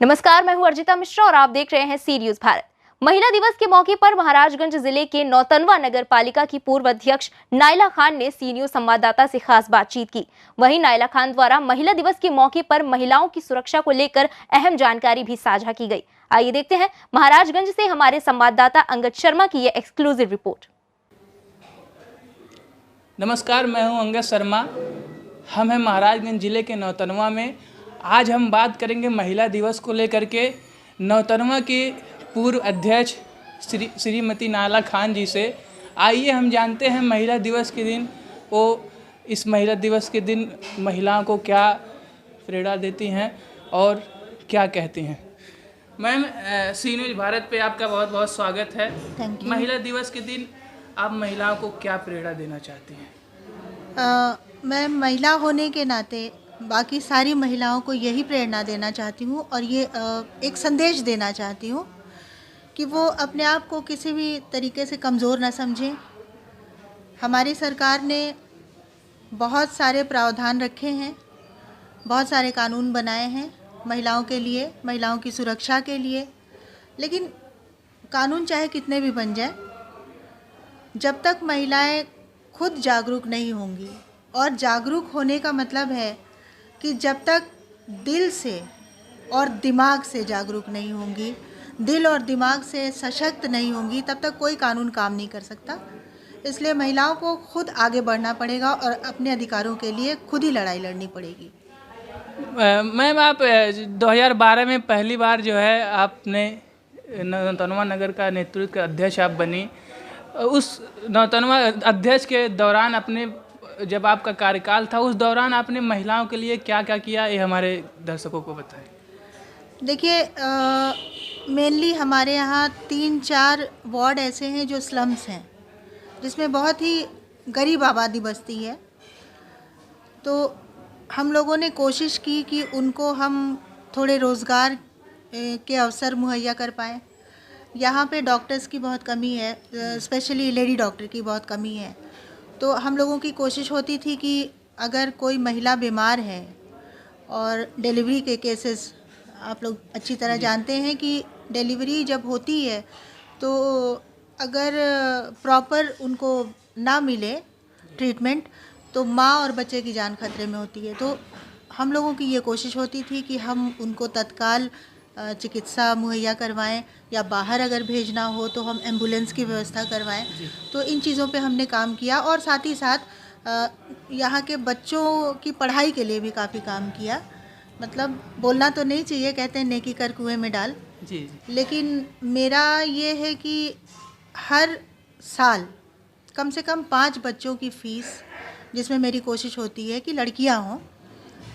नमस्कार, मैं हूं अर्जिता मिश्रा और आप देख रहे हैं सी न्यूज भारत। महिला दिवस के मौके पर महाराजगंज जिले के नौतनवा नगर पालिका की पूर्व अध्यक्ष नाइला खान ने सी न्यूज संवाददाता से खास बातचीत की। वहीं नाइला खान द्वारा महिला दिवस के मौके पर महिलाओं की सुरक्षा को लेकर अहम जानकारी भी साझा की गई। आइए देखते हैं महाराजगंज से हमारे संवाददाता अंगद शर्मा की ये एक्सक्लूसिव रिपोर्ट। नमस्कार, मैं हूं अंगद शर्मा। हम हैं महाराजगंज जिले के नौतनवा में। आज हम बात करेंगे महिला दिवस को लेकर के नौतनवा की पूर्व अध्यक्ष श्रीमती नाइला खान जी से। आइए हम जानते हैं महिला दिवस के दिन वो इस महिला दिवस के दिन महिलाओं को क्या प्रेरणा देती हैं और क्या कहती हैं। मैम, सी न्यूज भारत पे आपका बहुत बहुत स्वागत है। महिला दिवस के दिन आप महिलाओं को क्या प्रेरणा देना चाहती हैं? मैं महिला होने के नाते बाकी सारी महिलाओं को यही प्रेरणा देना चाहती हूँ और ये एक संदेश देना चाहती हूँ कि वो अपने आप को किसी भी तरीके से कमज़ोर ना समझें। हमारी सरकार ने बहुत सारे प्रावधान रखे हैं, बहुत सारे कानून बनाए हैं महिलाओं के लिए, महिलाओं की सुरक्षा के लिए। लेकिन कानून चाहे कितने भी बन जाए, जब तक महिलाएं खुद जागरूक नहीं होंगी, और जागरूक होने का मतलब है कि जब तक दिल से और दिमाग से जागरूक नहीं होंगी, दिल और दिमाग से सशक्त नहीं होंगी, तब तक कोई कानून काम नहीं कर सकता। इसलिए महिलाओं को खुद आगे बढ़ना पड़ेगा और अपने अधिकारों के लिए खुद ही लड़ाई लड़नी पड़ेगी। मैम, आप 2012 में पहली बार जो है आपने नौतनवा नगर का नेतृत्व का अध्यक्ष आप बनी। उस नौतनवा अध्यक्ष के दौरान अपने जब आपका कार्यकाल था, उस दौरान आपने महिलाओं के लिए क्या क्या किया, ये हमारे दर्शकों को बताएं। देखिए, मेनली हमारे यहाँ 3-4 वार्ड ऐसे हैं जो स्लम्स हैं, जिसमें बहुत ही गरीब आबादी बसती है। तो हम लोगों ने कोशिश की कि उनको हम थोड़े रोज़गार के अवसर मुहैया कर पाएँ। यहाँ पे डॉक्टर्स की बहुत कमी है, स्पेशली लेडी डॉक्टर की बहुत कमी है। तो हम लोगों की कोशिश होती थी कि अगर कोई महिला बीमार है, और डिलीवरी के केसेस आप लोग अच्छी तरह जानते हैं कि डिलीवरी जब होती है तो अगर प्रॉपर उनको ना मिले ट्रीटमेंट, तो माँ और बच्चे की जान खतरे में होती है। तो हम लोगों की ये कोशिश होती थी कि हम उनको तत्काल चिकित्सा मुहैया करवाएं, या बाहर अगर भेजना हो तो हम एम्बुलेंस की व्यवस्था करवाएं। तो इन चीज़ों पे हमने काम किया, और साथ ही साथ यहाँ के बच्चों की पढ़ाई के लिए भी काफ़ी काम किया। मतलब बोलना तो नहीं चाहिए, कहते हैं नेकी कर कुएं में डाल। जी। लेकिन मेरा ये है कि हर साल कम से कम 5 बच्चों की फ़ीस, जिसमें मेरी कोशिश होती है कि लड़कियाँ हों,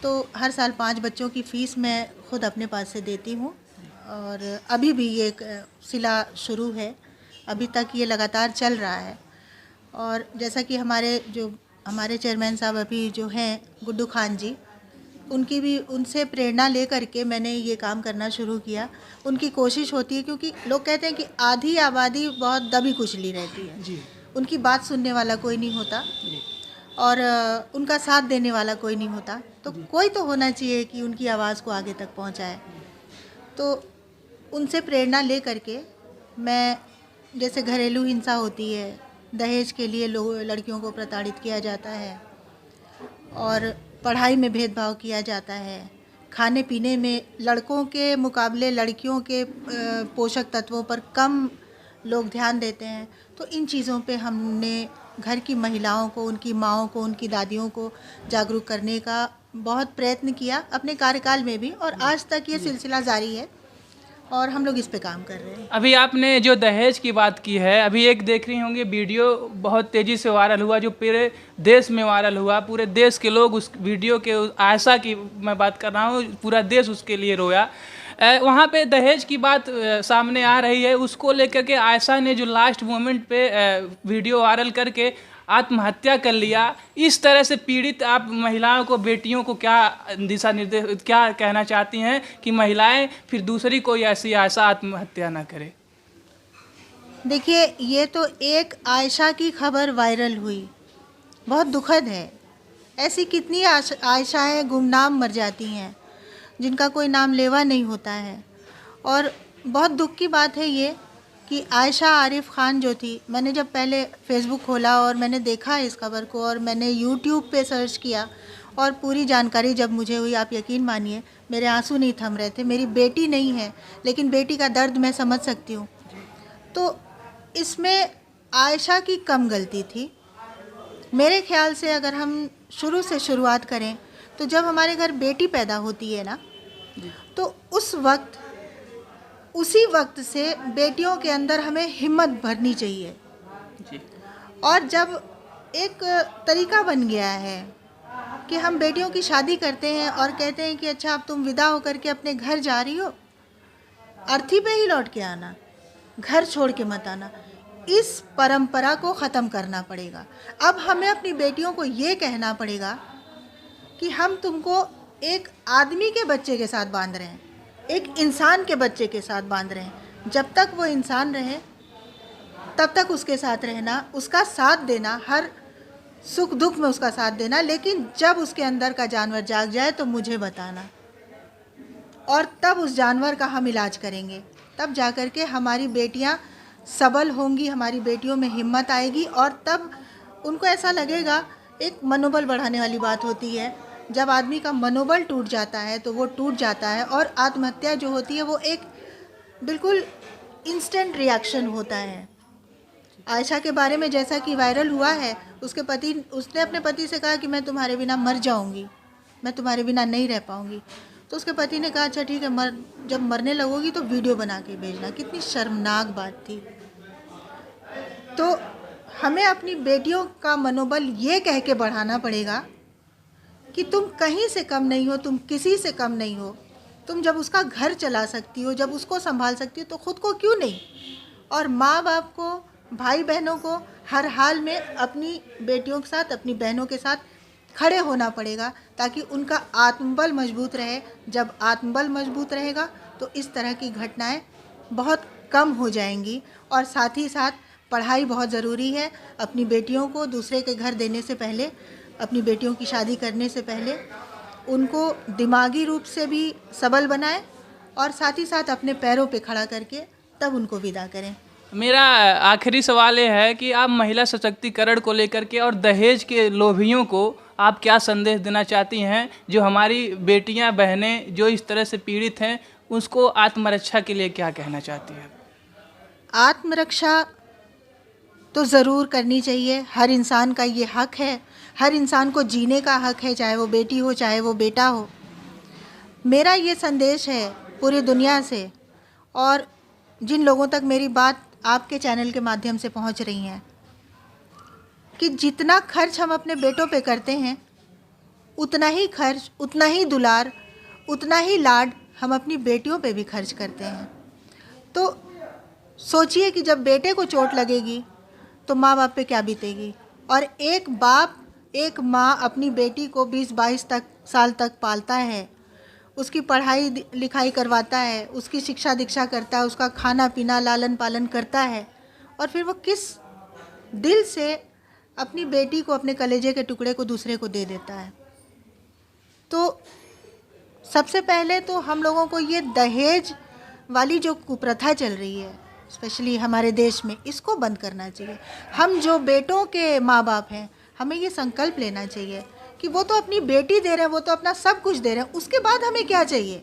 तो हर साल 5 बच्चों की फ़ीस मैं खुद अपने पास से देती हूँ। और अभी भी ये सिला शुरू है, अभी तक ये लगातार चल रहा है। और जैसा कि हमारे चेयरमैन साहब अभी जो हैं गुड्डू खान जी, उनसे प्रेरणा ले करके मैंने ये काम करना शुरू किया। उनकी कोशिश होती है, क्योंकि लोग कहते हैं कि आधी आबादी बहुत दबी कुचली रहती है जी। उनकी बात सुनने वाला कोई नहीं होता और उनका साथ देने वाला कोई नहीं होता। तो कोई तो होना चाहिए कि उनकी आवाज़ को आगे तक पहुंचाए। तो उनसे प्रेरणा ले करके मैं, जैसे घरेलू हिंसा होती है, दहेज के लिए लड़कियों को प्रताड़ित किया जाता है, और पढ़ाई में भेदभाव किया जाता है, खाने पीने में लड़कों के मुकाबले लड़कियों के पोषक तत्वों पर कम लोग ध्यान देते हैं। तो इन चीज़ों पे हमने घर की महिलाओं को, उनकी माँओं को, उनकी दादियों को जागरूक करने का बहुत प्रयत्न किया अपने कार्यकाल में भी, और आज तक ये सिलसिला जारी है और हम लोग इस पे काम कर रहे हैं। अभी आपने जो दहेज की बात की है, अभी एक देख रही होंगी वीडियो बहुत तेज़ी से वायरल हुआ, जो पूरे देश में वायरल हुआ। पूरे देश के लोग उस वीडियो के, आयशा की मैं बात कर रहा हूँ, पूरा देश उसके लिए रोया। वहाँ पे दहेज की बात सामने आ रही है, उसको लेकर के आयशा ने जो लास्ट मोमेंट पे वीडियो वायरल करके आत्महत्या कर लिया। इस तरह से पीड़ित आप महिलाओं को, बेटियों को क्या दिशा निर्देश, क्या कहना चाहती हैं कि महिलाएं फिर दूसरी कोई ऐसी आयशा आत्महत्या ना करे? देखिए, ये तो एक आयशा की खबर वायरल हुई, बहुत दुखद है। ऐसी कितनी आयशाएं गुमनाम मर जाती हैं। जिनका कोई नाम लेवा नहीं होता है। और बहुत दुख की बात है ये कि आयशा आरिफ खान जो थी, मैंने जब पहले फेसबुक खोला और मैंने देखा इस खबर को और मैंने यूट्यूब पे सर्च किया और पूरी जानकारी जब मुझे हुई, आप यकीन मानिए मेरे आंसू नहीं थम रहे थे। मेरी बेटी नहीं है, लेकिन बेटी का दर्द मैं समझ सकती हूँ। तो इसमें आयशा की कम गलती थी मेरे ख्याल से। अगर हम शुरू से शुरुआत करें तो जब हमारे घर बेटी पैदा होती है ना, तो उसी वक्त से बेटियों के अंदर हमें हिम्मत भरनी चाहिए। जी। और जब एक तरीका बन गया है कि हम बेटियों की शादी करते हैं और कहते हैं कि अच्छा अब तुम विदा होकर के अपने घर जा रही हो, अर्थी पे ही लौट के आना, घर छोड़ के मत आना। इस परंपरा को ख़त्म करना पड़ेगा। अब हमें अपनी बेटियों को ये कहना पड़ेगा कि हम तुमको एक आदमी के बच्चे के साथ बांध रहे हैं, एक इंसान के बच्चे के साथ बांध रहे हैं। जब तक वो इंसान रहे तब तक उसके साथ रहना, उसका साथ देना, हर सुख दुख में उसका साथ देना। लेकिन जब उसके अंदर का जानवर जाग जाए तो मुझे बताना, और तब उस जानवर का हम इलाज करेंगे। तब जाकर के हमारी बेटियां सबल होंगी, हमारी बेटियों में हिम्मत आएगी, और तब उनको ऐसा लगेगा। एक मनोबल बढ़ाने वाली बात होती है, जब आदमी का मनोबल टूट जाता है तो वो टूट जाता है, और आत्महत्या जो होती है वो एक बिल्कुल इंस्टेंट रिएक्शन होता है। आयशा के बारे में जैसा कि वायरल हुआ है, उसने अपने पति से कहा कि मैं तुम्हारे बिना मर जाऊंगी, मैं तुम्हारे बिना नहीं रह पाऊंगी। तो उसके पति ने कहा अच्छा ठीक है, जब मरने लगोगी तो वीडियो बना के भेजना। कितनी शर्मनाक बात थी। तो हमें अपनी बेटियों का मनोबल ये कह के बढ़ाना पड़ेगा कि तुम कहीं से कम नहीं हो, तुम किसी से कम नहीं हो। तुम जब उसका घर चला सकती हो, जब उसको संभाल सकती हो, तो ख़ुद को क्यों नहीं। और माँ बाप को, भाई बहनों को हर हाल में अपनी बेटियों के साथ, अपनी बहनों के साथ खड़े होना पड़ेगा, ताकि उनका आत्मबल मजबूत रहे। जब आत्मबल मजबूत रहेगा तो इस तरह की घटनाएं बहुत कम हो जाएंगी। और साथ ही साथ पढ़ाई बहुत ज़रूरी है। अपनी बेटियों को दूसरे के घर देने से पहले, अपनी बेटियों की शादी करने से पहले उनको दिमागी रूप से भी सबल बनाएं, और साथ ही साथ अपने पैरों पे खड़ा करके तब उनको विदा करें। मेरा आखिरी सवाल ये है कि आप महिला सशक्तिकरण को लेकर के और दहेज के लोभियों को आप क्या संदेश देना चाहती हैं, जो हमारी बेटियां, बहनें जो इस तरह से पीड़ित हैं, उसको आत्मरक्षा के लिए क्या कहना चाहती हैं? आत्मरक्षा तो ज़रूर करनी चाहिए। हर इंसान का ये हक है, हर इंसान को जीने का हक है, चाहे वो बेटी हो चाहे वो बेटा हो। मेरा ये संदेश है पूरी दुनिया से, और जिन लोगों तक मेरी बात आपके चैनल के माध्यम से पहुंच रही हैं, कि जितना खर्च हम अपने बेटों पे करते हैं, उतना ही खर्च, उतना ही दुलार, उतना ही लाड हम अपनी बेटियों पे भी खर्च करते हैं। तो सोचिए कि जब बेटे को चोट लगेगी तो माँ बाप पे क्या बीतेगी। और एक बाप, एक माँ अपनी बेटी को 20-22 साल तक पालता है, उसकी पढ़ाई लिखाई करवाता है, उसकी शिक्षा दीक्षा करता है, उसका खाना पीना लालन पालन करता है, और फिर वो किस दिल से अपनी बेटी को, अपने कलेजे के टुकड़े को दूसरे को दे देता है। तो सबसे पहले तो हम लोगों को ये दहेज वाली जो कुप्रथा चल रही है, स्पेशली हमारे देश में, इसको बंद करना चाहिए। हम जो बेटों के माँ बाप हैं, हमें ये संकल्प लेना चाहिए कि वो तो अपनी बेटी दे रहे हैं, वो तो अपना सब कुछ दे रहे हैं, उसके बाद हमें क्या चाहिए।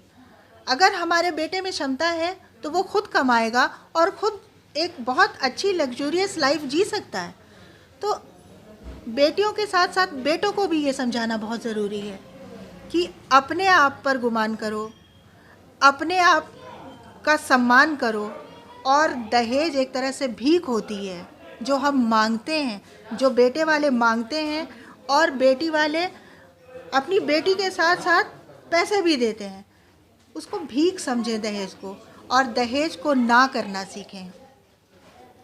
अगर हमारे बेटे में क्षमता है तो वो खुद कमाएगा और खुद एक बहुत अच्छी लग्जूरियस लाइफ जी सकता है। तो बेटियों के साथ साथ बेटों को भी ये समझाना बहुत ज़रूरी है कि अपने आप पर गुमान करो, अपने आप का सम्मान करो। और दहेज एक तरह से भीख होती है जो हम मांगते हैं, जो बेटे वाले मांगते हैं, और बेटी वाले अपनी बेटी के साथ साथ पैसे भी देते हैं। उसको भीख समझें दहेज को, और दहेज को ना करना सीखें।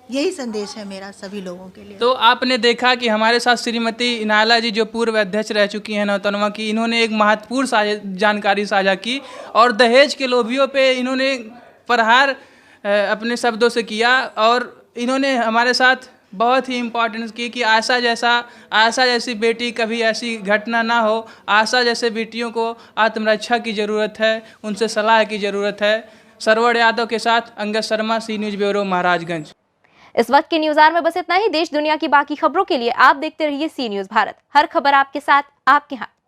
यही संदेश है मेरा सभी लोगों के लिए। तो आपने देखा कि हमारे साथ श्रीमती नायला जी, जो पूर्व अध्यक्ष रह चुकी हैं नौतनवा की, इन्होंने एक महत्वपूर्ण जानकारी साझा की, और दहेज के लोभियों पे इन्होंने प्रहार अपने शब्दों से किया, और इन्होंने हमारे साथ बहुत ही इम्पोर्टेंस की कि आशा जैसी बेटी कभी ऐसी घटना ना हो। आशा जैसे बेटियों को आत्मरक्षा की ज़रूरत है, उनसे सलाह की ज़रूरत है। सरवण यादव के साथ अंगद शर्मा, सी न्यूज़ ब्यूरो, महाराजगंज। इस वक्त के न्यूज़ आवर में बस इतना ही। देश दुनिया की बाकी खबरों के लिए आप देखते रहिए सी न्यूज़ भारत। हर खबर आपके साथ, आपके हाथ।